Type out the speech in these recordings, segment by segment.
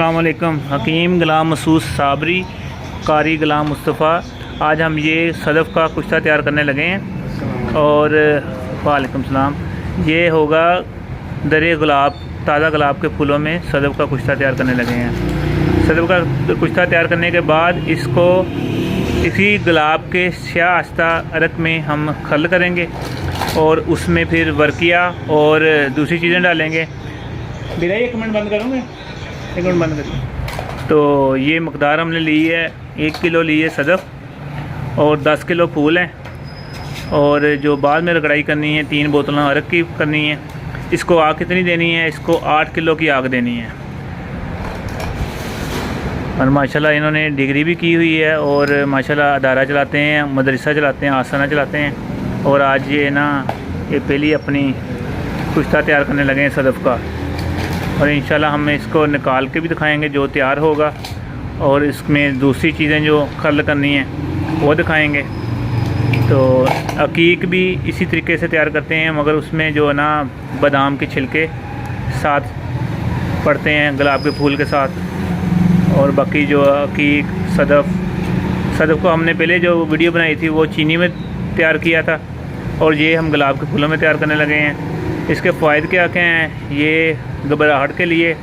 अस्सलाम वालेकुम। हकीम ग़ुलाम मसूद साबरी, कारी ग़ुलाम मुस्तफ़ा। आज हम ये सदफ़ का कुश्ता तैयार करने लगे हैं और वालेकुम सलाम। ये होगा दरे गुलाब, ताज़ा गुलाब के फूलों में सदफ़ का कुश्ता तैयार करने लगे हैं। सदफ़ का कुश्ता तैयार करने के बाद इसको इसी गुलाब के स्याह आस्ता अरक में हम खल करेंगे और उसमें फिर वर्किया और दूसरी चीज़ें डालेंगे। बिना एक मिनट बंद करूँगे, एक मिनट बंद करूँ। तो ये मकदार हमने ली है, 1 किलो ली है सदफ़ और 10 किलो फूल हैं। और जो बाद में रगड़ाई करनी है 3 बोतलें अरक की करनी है। इसको आग कितनी देनी है? इसको 8 किलो की आग देनी है। और माशाल्लाह इन्होंने डिग्री भी की हुई है और माशाल्लाह अदारा चलाते हैं, मदरसा चलाते हैं, आसना चलाते हैं। और आज ये पहली अपनी कुश्ता तैयार करने लगे हैं सदफ़ का। और इंशाल्लाह हम इसको निकाल के भी दिखाएंगे जो तैयार होगा, और इसमें दूसरी चीज़ें जो खल करनी है वो दिखाएंगे। तो अकीक भी इसी तरीके से तैयार करते हैं, मगर उसमें जो है ना बादाम के छिलके साथ पड़ते हैं गुलाब के फूल के साथ। और बाकी जो अकीक सदफ़ को हमने पहले जो वीडियो बनाई थी वो चीनी में तैयार किया था, और ये हम गुलाब के फूलों में तैयार करने लगे हैं। इसके फ़ायदे क्या क्या हैं? ये घबराहट के लिए,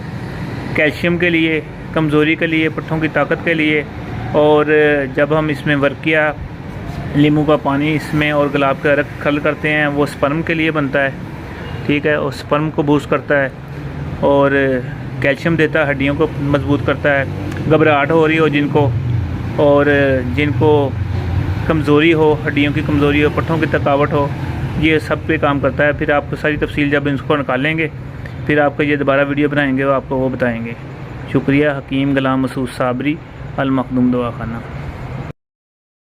कैल्शियम के लिए, कमज़ोरी के लिए, पट्ठों की ताकत के लिए। और जब हम इसमें वर्किया, नींबू का पानी इसमें और गुलाब का अरक खल करते हैं वो स्पर्म के लिए बनता है, ठीक है। और स्पर्म को बूस्ट करता है और कैल्शियम देता है, हड्डियों को मजबूत करता है। घबराहट हो रही हो जिनको, और जिनको कमज़ोरी हो, हड्डियों की कमज़ोरी हो, पट्ठों की थकावट हो, ये सब पे काम करता है। फिर आपको सारी तफसील जब इसको निकालेंगे फिर आपको ये दोबारा वीडियो बनाएंगे वो आपको वो बताएंगे। शुक्रिया। हकीम ग़ुलाम मसूद साबरी, अल मखदूम दवाखाना।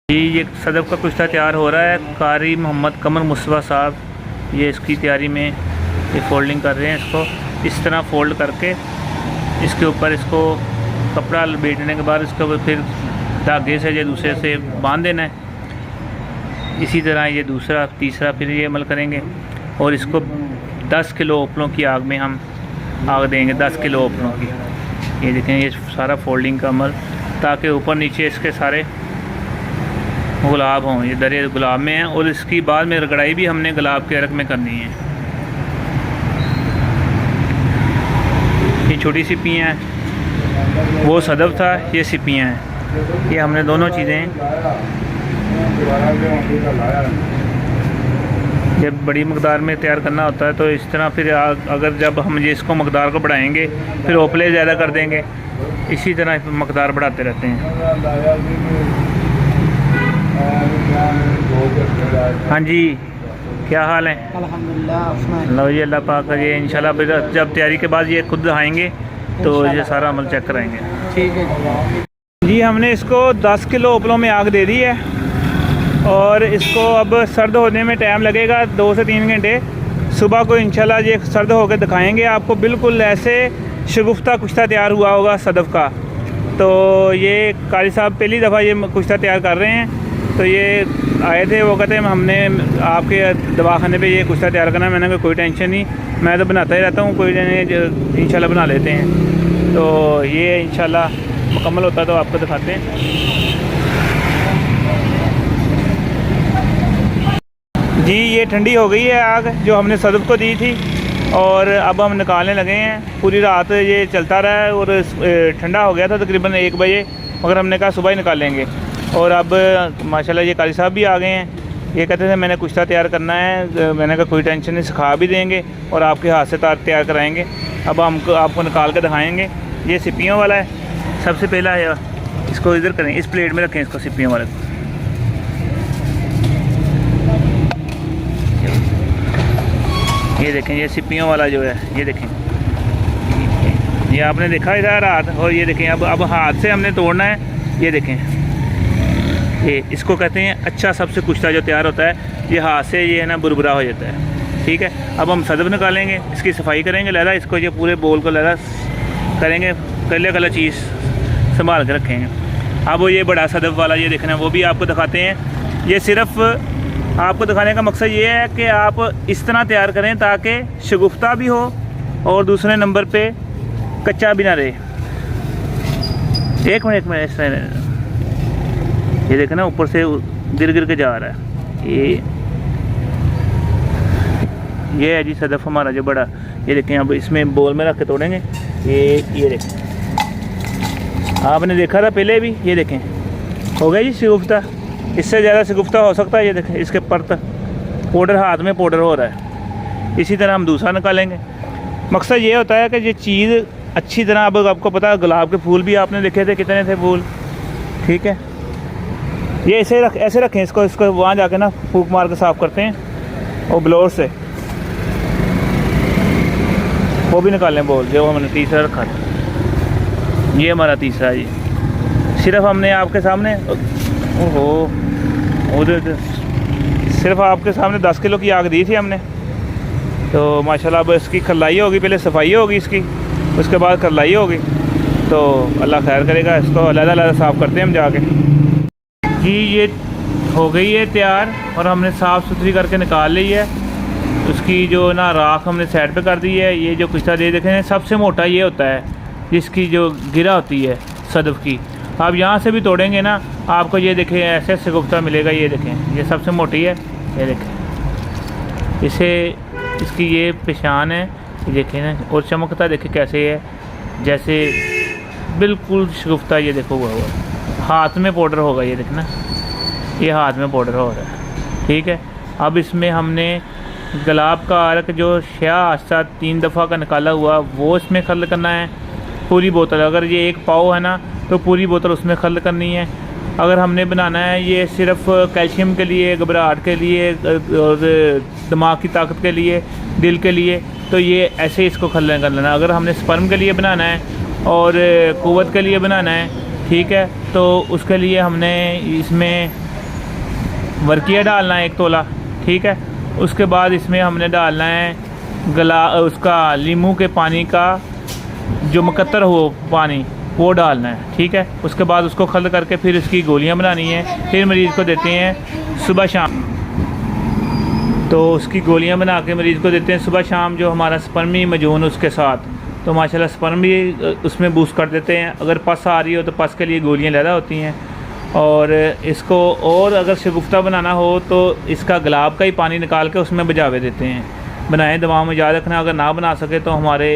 ये सदफ़ का कुश्ता तैयार हो रहा है। कारी मोहम्मद कमर मुस्तफ़ा साहब ये इसकी तैयारी में ये फ़ोल्डिंग कर रहे हैं। इसको इस तरह फ़ोल्ड करके इसके ऊपर इसको कपड़ा लपेटने के बाद इसको फिर धागे से या दूसरे से बांध देना है। इसी तरह ये दूसरा तीसरा फिर ये अमल करेंगे। और इसको 10 किलो ओपलों की आग में हम आग देंगे, 10 किलो ओपलों की। ये देखें ये सारा फोल्डिंग का अमल, ताकि ऊपर नीचे इसके सारे गुलाब हों। ये दरे गुलाब में हैं। और इसकी बाद में रगड़ाई भी हमने गुलाब के अरक में करनी है। ये छोटी सिपियाँ हैं, वो सदफ़ था, ये सिपियाँ हैं। ये हमने दोनों चीज़ें जब बड़ी मकदार में तैयार करना होता है तो इस तरह फिर अगर जब हम ये इसको मकदार को बढ़ाएंगे फिर ओपले ज़्यादा कर देंगे। इसी तरह मकदार बढ़ाते रहते हैं। हाँ जी, क्या हाल है? अल्हम्दुलिल्लाह। लो जी, अल्लाह पाक ये इंशाल्लाह जब तैयारी के बाद ये खुद आएंगे तो ये सारा अमल चेक कराएंगे। ठीक है जी। हमने इसको 10 किलो ओपलों में आग दे दी है और इसको अब सर्द होने में टाइम लगेगा 2 से 3 घंटे। सुबह को इंशाल्लाह ये सर्द होकर दिखाएंगे आपको। बिल्कुल ऐसे शगुफ्ता कुश्ता तैयार हुआ होगा सदफ़ का। तो ये कारी साहब पहली दफ़ा ये कुश्ता तैयार कर रहे हैं। तो ये आए थे, वो कहते हैं हमने आपके दवाखाने पे ये कुश्ता तैयार करना है। मैंने कहा कोई टेंशन नहीं, मैं तो बनाता ही रहता हूँ, कोई नहीं, इंशाल्लाह बना लेते हैं। तो ये इंशाल्लाह मुकम्मल होता है तो आपको दिखाते हैं। जी, ये ठंडी हो गई है आग जो हमने सदफ़ को दी थी, और अब हम निकालने लगे हैं। पूरी रात ये चलता रहा है और ठंडा हो गया था तकरीबन 1 बजे, मगर हमने कहा सुबह ही निकालेंगे। और अब माशाल्लाह ये कारी साहब भी आ गए हैं। ये कहते थे मैंने कुश्ता तैयार करना है। मैंने कहा कोई टेंशन नहीं, सिखा भी देंगे और आपके हाथ से तैयार कराएँगे। अब हम आपको निकाल कर दिखाएँगे। ये सिपियों वाला है। सबसे पहला है, इसको इधर करें, इस प्लेट में रखें इसको, सिपियों वाले को। ये देखें, ये सिपियों वाला जो है, ये देखें, ये आपने देखा इधर हाथ। और ये देखें अब हाथ से हमने तोड़ना है। ये देखें, ये इसको कहते हैं अच्छा सबसे कुश्ता जो तैयार होता है, ये हाथ से ये है ना बुरबुरा हो जाता है, ठीक है। अब हम सदफ़ निकालेंगे, इसकी सफाई करेंगे, लहरा इसको ये पूरे बोल को लहरा करेंगे, कल्ला कल्ला चीज़ संभाल के रखेंगे। अब वो ये बड़ा सदफ़ वाला ये देखना, वो भी आपको दिखाते हैं। ये सिर्फ़ आपको दिखाने का मकसद ये है कि आप इस तरह तैयार करें ताकि शगुफ्ता भी हो और दूसरे नंबर पे कच्चा भी ना रहे। एक मिनट इस तरह, ये देखें ना ऊपर से गिर गिर के जा रहा है। ये है जी सदफ हमारा जो बड़ा, ये देखें। अब इसमें बोल में रख के तोड़ेंगे। ये देखें, आपने देखा था पहले भी, ये देखें हो गया जी शगुफ्ता। इससे ज़्यादा शगुफ्ता हो सकता है। ये देखें इसके परत पाउडर, हाथ में पाउडर हो रहा है। इसी तरह हम दूसरा निकालेंगे। मकसद ये होता है कि ये चीज़ अच्छी तरह, अब आपको पता है गुलाब के फूल भी आपने देखे थे कितने थे फूल, ठीक है। ये ऐसे रखें इसको वहाँ जाके ना फूक मार के साफ़ करते हैं और ब्लोर से वो भी निकालें बोल जो हमने तीसरा रखा था। ये हमारा तीसरा जी, सिर्फ हमने आपके सामने, ओहो उधर सिर्फ आपके सामने 10 किलो की आग दी थी हमने। तो माशाल्लाह अब इसकी खलाई होगी, पहले सफाई होगी इसकी, उसके बाद खलाई होगी। तो अल्लाह खैर करेगा। इसको अलग-अलग साफ़ करते हैं हम जाके जी। ये हो गई है तैयार और हमने साफ़ सुथरी करके निकाल ली है। उसकी जो ना राख हमने साइड पे कर दी है। ये जो कुश्ता दे देखें, सबसे मोटा ये होता है जिसकी जो गिरा होती है सदफ की। आप यहाँ से भी तोड़ेंगे ना, आपको ये देखें ऐसे शगुफ्ता मिलेगा। ये देखें ये सबसे मोटी है, ये देखें। इसकी ये पेशान है, ये देखें ना, और चमकता देखें कैसे है, जैसे बिल्कुल शगुफ्ता। ये देखो हुआ हाथ में पाउडर होगा, ये देखना, ये हाथ में पाउडर हो रहा है, ठीक है। अब इसमें हमने गुलाब का अर्क जो शाह आस्ता 3 दफ़ा का निकाला हुआ वो इसमें खल्ल करना है। पूरी बोतल, अगर ये 1 पाव है ना तो पूरी बोतल उसमें खल्ल करनी है। अगर हमने बनाना है ये सिर्फ कैल्शियम के लिए, घबराहट के लिए और दिमाग की ताकत के लिए, दिल के लिए, तो ये ऐसे इसको खल्ल कर लेना। अगर हमने स्पर्म के लिए बनाना है और क़ुव्वत के लिए बनाना है, ठीक है, तो उसके लिए हमने इसमें वर्किया डालना है 1 तोला, ठीक है। उसके बाद इसमें हमने डालना है उसका लीमू के पानी का जो मुकत्तर हो पानी, वो डालना है, ठीक है। उसके बाद उसको खल्ल करके फिर इसकी गोलियां बनानी है, फिर मरीज़ को देते हैं सुबह शाम। तो उसकी गोलियां बना के मरीज़ को देते हैं सुबह शाम, जो हमारा स्पर्मी मजून उसके साथ। तो माशाल्लाह स्पर्म भी उसमें बूस्ट कर देते हैं। अगर पस आ रही हो तो पस के लिए गोलियां ज़्यादा होती हैं। और इसको और अगर शगुफ्ता बनाना हो तो इसका गुलाब का ही पानी निकाल के उसमें बजावे देते हैं। बनाएं, दवा में याद रखना। अगर ना बना सके तो हमारे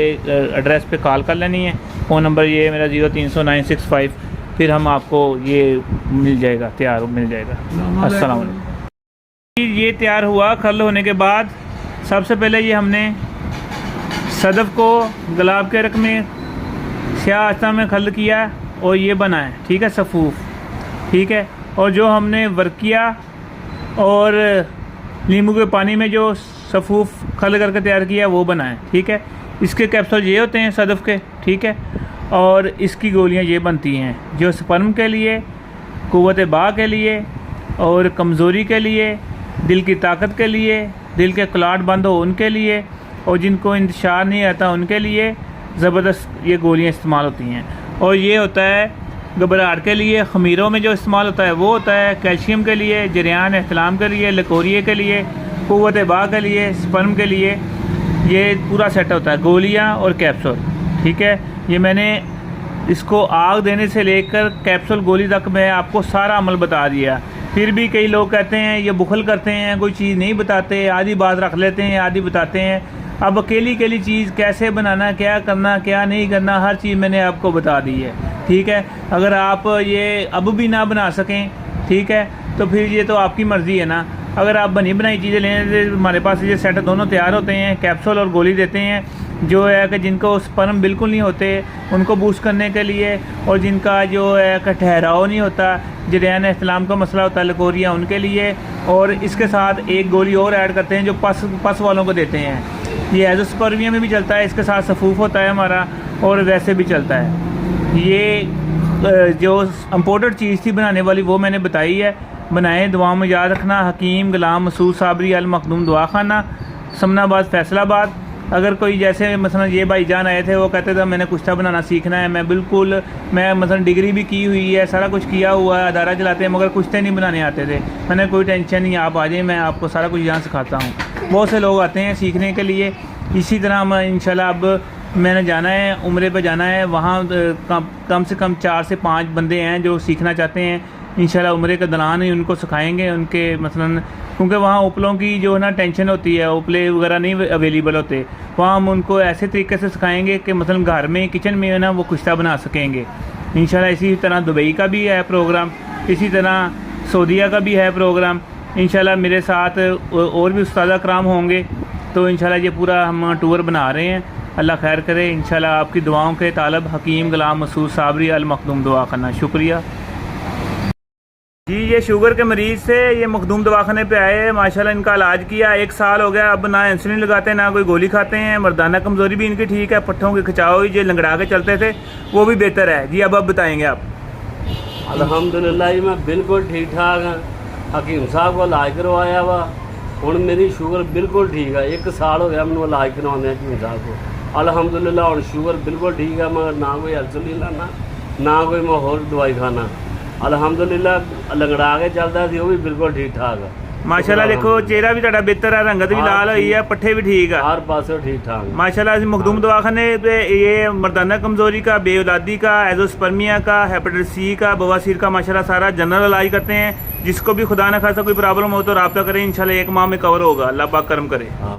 एड्रेस पे कॉल कर लेनी है। फ़ोन नंबर ये मेरा 030965, फिर हम आपको ये मिल जाएगा, तैयार मिल जाएगा। अस्सलाम वालेकुम। ये तैयार हुआ खल्ल होने के बाद, सबसे पहले ये हमने सदफ को गुलाब के अर्क में स्याह आस्ता में खल्ल किया और ये बना है, ठीक है, सफ़ूफ़, ठीक है। और जो हमने वर्किया और नींबू के पानी में जो सफ़ूफ़ खल करके तैयार किया वो बना है, ठीक है। इसके कैप्सूल ये होते हैं सदफ़ के, ठीक है। और इसकी गोलियां ये बनती हैं जो स्पर्म के लिए, क़ुव्वत बा के लिए और कमज़ोरी के लिए, दिल की ताकत के लिए, दिल के क्लॉट बंद हो उनके लिए, और जिनको इंतशार नहीं आता उनके लिए ज़बरदस्त ये गोलियां इस्तेमाल होती हैं। और ये होता है घबराहट के लिए, खमीरों में जो इस्तेमाल होता है वो होता है कैल्शियम के लिए, जरियान एहतलाम के लिए, लकोरिए के लिए, क़ुव्वत बा के लिए, स्पर्म के लिए। ये पूरा सेट होता है, गोलियां और कैप्सूल, ठीक है। ये मैंने इसको आग देने से लेकर कैप्सूल गोली तक मैं आपको सारा अमल बता दिया। फिर भी कई लोग कहते हैं ये बुखल करते हैं, कोई चीज़ नहीं बताते, आधी बात रख लेते हैं, आधी बताते हैं। अब अकेली चीज़ कैसे बनाना, क्या करना, क्या नहीं करना, हर चीज़ मैंने आपको बता दी है, ठीक है। अगर आप ये अब भी ना बना सकें, ठीक है, तो फिर ये तो आपकी मर्ज़ी है ना। अगर आप बनी बनाई चीज़ें लेने, हमारे पास ये सेट दोनों तैयार होते हैं, कैप्सूल और गोली देते हैं, जो है कि जिनको स्पर्म बिल्कुल नहीं होते उनको बूस्ट करने के लिए, और जिनका जो है कि ठहराव नहीं होता, जरियान इस्लाम का मसला होता है, लकोरिया, उनके लिए। और इसके साथ एक गोली और ऐड करते हैं जो पस वालों को देते हैं। ये एज़ोस्पर्मिया में भी चलता है, इसके साथ सफ़ूफ़ होता है हमारा, और वैसे भी चलता है। ये जो इम्पोर्टेड चीज़ थी बनाने वाली वो मैंने बताई है। बनाएं, दुआओं में याद रखना। हकीम गुलाम मसूद साबरी अल मखदूम दुआ खाना, समनाबाद, फैसलाबाद। अगर कोई जैसे मसलन ये भाईजान आए थे, वो कहते थे मैंने कुश्ता बनाना सीखना है, मैं मसलन डिग्री भी की हुई है, सारा कुछ किया हुआ है, अदारा चलाते हैं, मगर कुश्ते नहीं बनाने आते थे। मैंने कोई टेंशन नहीं, आप आ जाइए, मैं आपको सारा कुछ यहाँ सिखाता हूँ। बहुत से लोग आते हैं सीखने के लिए। इसी तरह हम इंशाल्लाह अब मैंने जाना है, उम्रे पे जाना है। वहाँ कम से कम 4 से 5 बंदे हैं जो सीखना चाहते हैं। इंशाल्लाह उम्रे के दौरान ही उनको सिखाएंगे। उनके मसलन क्योंकि वहाँ उपलों की जो है ना टेंशन होती है, उपले वगैरह नहीं अवेलेबल होते, वहाँ हम उनको ऐसे तरीके से सिखाएंगे कि मतलब घर में किचन में है ना वो कुश्ता बना सकेंगे इंशाल्लाह। इसी तरह दुबई का भी है प्रोग्राम, इसी तरह सऊदीया का भी है प्रोग्राम। इंशाल्लाह मेरे साथ और भी उस्ताद कराम होंगे। तो इंशाल्लाह ये पूरा हम टूर बना रहे हैं। अल्लाह खैर करे। इंशाल्लाह आपकी दुआओं के तालब हकीम गुलाम मसूद साबरी अल मखदूम दुआ करना। शुक्रिया जी। ये शुगर के मरीज़ से ये मखदूम दवाखाने पे आए हैं, माशाल्लाह इनका इलाज किया, 1 साल हो गया। अब ना इंसुलिन लगाते हैं ना कोई गोली खाते हैं। मर्दाना कमज़ोरी भी इनकी ठीक है, पट्ठों के खिंचाव ये लंगड़ा के चलते थे वो भी बेहतर है जी। अब बताएंगे आप। अल्हम्दुलिल्लाह जी मैं बिल्कुल ठीक ठाक हाँ। हकीम साहब को इलाज करवाया वा, हुण मेरी शुगर बिल्कुल ठीक है। 1 साल हो गया मैंने इलाज करवाने हकीम साहब को। अल्हम्दुलिल्लाह हुण शुगर बिल्कुल ठीक है। मैं ना कोई इंसुलिन लाना ना कोई मैं होर दवाई खाना। अल्हम्दुलिल्लाह लंगड़ा के चलता सी वो भी बिल्कुल ठीक ठाक है माशाल्लाह। देखो चेहरा भी तुहाडा बेहतर है, रंगत भी लाल हुई है, पट्ठे भी ठीक है, हर पासे ठीक ठाक माशाल्लाह। मखदूम दवाखाने पे ये मर्दाना कमज़ोरी का, बेऔलादी का, एजोस्पर्मिया का, हेपेटाइटिस सी का, बवासीर का माशाल्लाह सारा जनरल इलाज करते हैं। जिसको भी खुदा न खासा कोई प्रॉब्लम हो तो रब्ता करें, इंशाल्लाह 1 माह में कवर होगा। अल्लाह पाक करम करे।